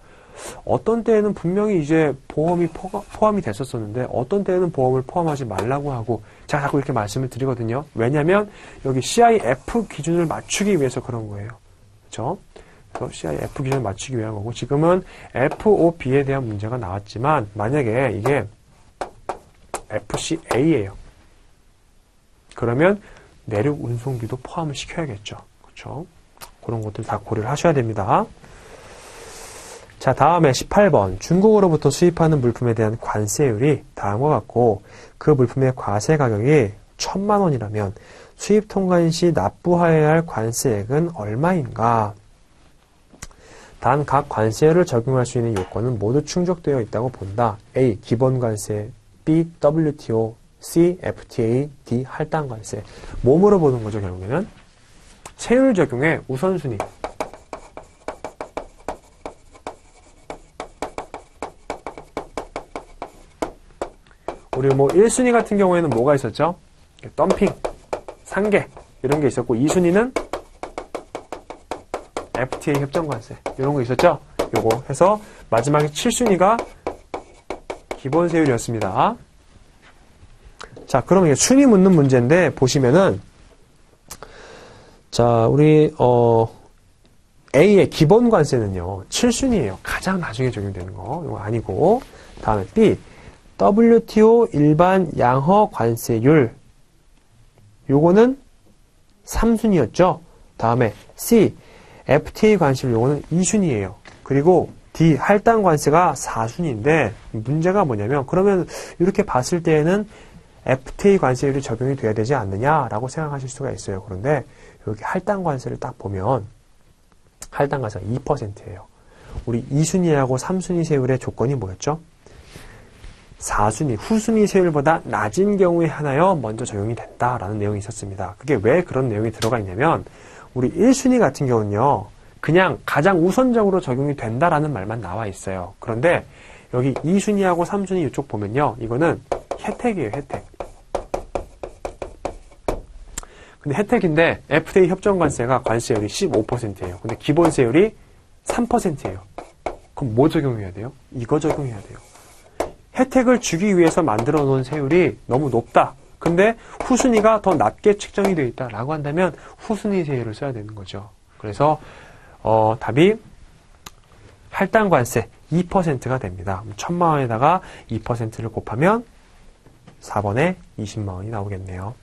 어떤 때에는 분명히 이제 보험이 포함이 됐었었는데 어떤 때에는 보험을 포함하지 말라고 하고 제가 자꾸 이렇게 말씀을 드리거든요. 왜냐하면 여기 CIF 기준을 맞추기 위해서 그런 거예요. 그렇죠? 그래서 CIF 기준을 맞추기 위한 거고 지금은 FOB에 대한 문제가 나왔지만 만약에 이게 FCA예요. 그러면 내륙 운송비도 포함을 시켜야겠죠. 그렇죠? 그런 것들 다 고려를 하셔야 됩니다. 자, 다음에 18번. 중국으로부터 수입하는 물품에 대한 관세율이 다음과 같고 그 물품의 과세 가격이 1,000만 원이라면 수입 통관 시 납부하여야 할 관세액은 얼마인가? 단 각 관세율을 적용할 수 있는 요건은 모두 충족되어 있다고 본다. A. 기본 관세, B. WTO, C. FTA, D. 할당 관세. 뭐 물어보는 거죠, 결국에는? 세율 적용의 우선순위. 우리 뭐 1순위 같은 경우에는 뭐가 있었죠? 덤핑. 상계 이런 게 있었고 2순위는 FTA 협정관세 이런 거 있었죠? 요거 해서 마지막에 7순위가 기본세율이었습니다. 자, 그럼 이게 순위 묻는 문제인데 보시면은 자, 우리 A의 기본관세는요 7순위예요. 가장 나중에 적용되는 거. 이거 아니고 다음에 B WTO 일반 양허 관세율 요거는 3순위였죠. 다음에 C FTA 관세율 요거는 2순위예요. 그리고 D 할당 관세가 4순위인데 문제가 뭐냐면 그러면 이렇게 봤을 때에는 FTA 관세율이 적용이 돼야 되지 않느냐라고 생각하실 수가 있어요. 그런데 여기 할당 관세를 딱 보면 할당 관세가 2%예요. 우리 2순위하고 3순위 세율의 조건이 뭐였죠? 4순위, 후순위 세율보다 낮은 경우에 하나여 먼저 적용이 된다라는 내용이 있었습니다. 그게 왜 그런 내용이 들어가 있냐면 우리 1순위 같은 경우는요. 그냥 가장 우선적으로 적용이 된다라는 말만 나와 있어요. 그런데 여기 2순위하고 3순위 이쪽 보면요. 이거는 혜택이에요. 혜택. 근데 혜택인데 FTA 협정관세가 관세율이 15%예요. 근데 기본세율이 3%예요. 그럼 뭐 적용해야 돼요? 이거 적용해야 돼요. 혜택을 주기 위해서 만들어 놓은 세율이 너무 높다. 근데 후순위가 더 낮게 측정이 되어 있다라고 한다면 후순위 세율을 써야 되는 거죠. 그래서 답이 할당관세 2%가 됩니다. 1,000만 원에다가 2%를 곱하면 4번에 20만 원이 나오겠네요.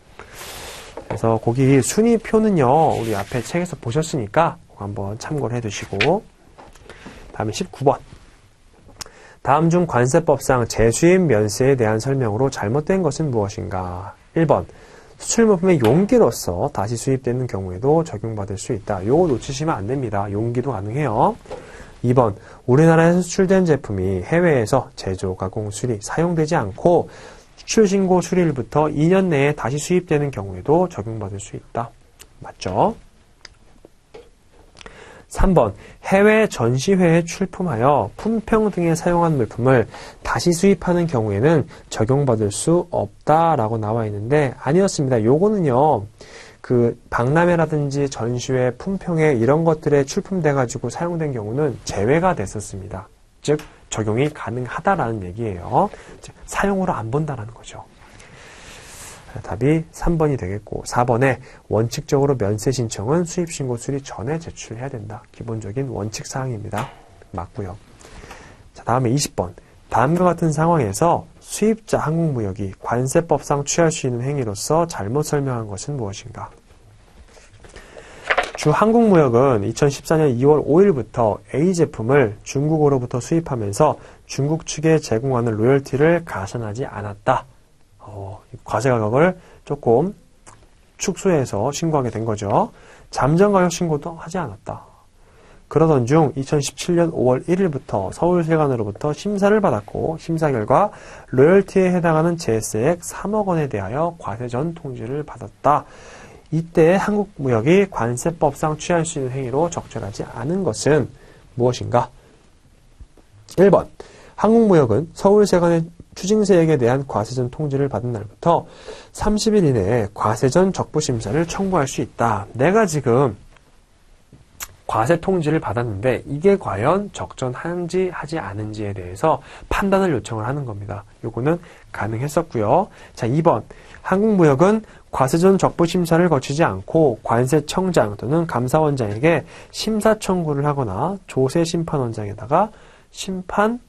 그래서 거기 순위표는요. 우리 앞에 책에서 보셨으니까 한번 참고를 해두시고 다음에 19번 다음 중 관세법상 재수입 면세에 대한 설명으로 잘못된 것은 무엇인가? 1번 수출물품의 용기로서 다시 수입되는 경우에도 적용받을 수 있다. 요거 놓치시면 안 됩니다. 용기도 가능해요. 2번 우리나라에서 수출된 제품이 해외에서 제조, 가공, 수리, 사용되지 않고 수출신고 수리일부터 2년 내에 다시 수입되는 경우에도 적용받을 수 있다. 맞죠? 3번 해외 전시회에 출품하여 품평 등에 사용한 물품을 다시 수입하는 경우에는 적용받을 수 없다라고 나와 있는데 아니었습니다. 요거는요. 그 박람회라든지 전시회, 품평회 이런 것들에 출품돼 가지고 사용된 경우는 제외가 됐었습니다. 즉 적용이 가능하다라는 얘기예요. 즉, 사용으로 안 본다라는 거죠. 답이 3번이 되겠고 4번에 원칙적으로 면세 신청은 수입신고 수리 전에 제출해야 된다. 기본적인 원칙사항입니다. 맞고요. 자, 다음에 20번 다음과 같은 상황에서 수입자 한국무역이 관세법상 취할 수 있는 행위로서 잘못 설명한 것은 무엇인가? 주 한국무역은 2014년 2월 5일부터 A 제품을 중국으로부터 수입하면서 중국 측에 제공하는 로열티를 가산하지 않았다. 과세 가격을 조금 축소해서 신고하게 된 거죠. 잠정 가격 신고도 하지 않았다. 그러던 중 2017년 5월 1일부터 서울세관으로부터 심사를 받았고 심사 결과 로열티에 해당하는 제세액 3억 원에 대하여 과세 전 통지를 받았다. 이때 한국무역이 관세법상 취할 수 있는 행위로 적절하지 않은 것은 무엇인가? 1번 한국무역은 서울세관의 추징세액에 대한 과세전 통지를 받은 날부터 30일 이내에 과세전 적부심사를 청구할 수 있다. 내가 지금 과세 통지를 받았는데 이게 과연 적절한지 하지 않은지에 대해서 판단을 요청을 하는 겁니다. 요거는 가능했었고요. 자, 2번 한국무역은 과세전 적부심사를 거치지 않고 관세청장 또는 감사원장에게 심사 청구를 하거나 조세심판원장에다가 심판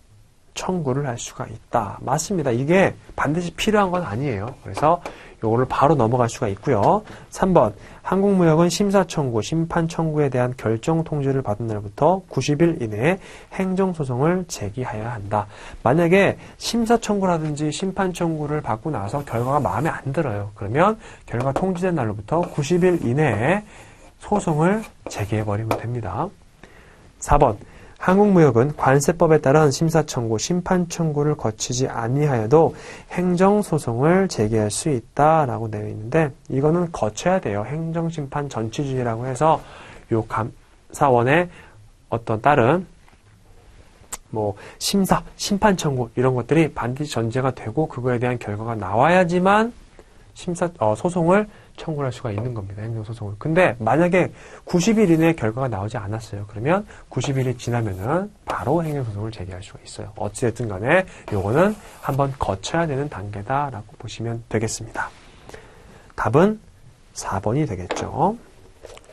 청구를 할 수가 있다. 맞습니다. 이게 반드시 필요한 건 아니에요. 그래서 요거를 바로 넘어갈 수가 있고요. 3번 한국무역은 심사청구, 심판청구에 대한 결정 통지를 받은 날부터 90일 이내에 행정소송을 제기해야 한다. 만약에 심사청구라든지 심판청구를 받고 나서 결과가 마음에 안 들어요. 그러면 결과 통지된 날로부터 90일 이내에 소송을 제기해버리면 됩니다. 4번 한국무역은 관세법에 따른 심사청구, 심판청구를 거치지 아니하여도 행정소송을 제기할 수 있다라고 되어 있는데 이거는 거쳐야 돼요. 행정심판 전치주의라고 해서 요 감사원의 어떤 다른 심사, 심판청구 이런 것들이 반드시 전제가 되고 그거에 대한 결과가 나와야지만 소송을 청구할 수가 있는 겁니다. 행정소송을. 근데 만약에 90일 이내에 결과가 나오지 않았어요. 그러면 90일이 지나면은 바로 행정소송을 제기할 수가 있어요. 어찌됐든 간에 요거는 한번 거쳐야 되는 단계다라고 보시면 되겠습니다. 답은 4번이 되겠죠.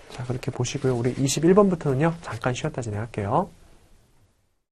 자, 그렇게 보시고요. 우리 21번부터는요, 잠깐 쉬었다 진행할게요.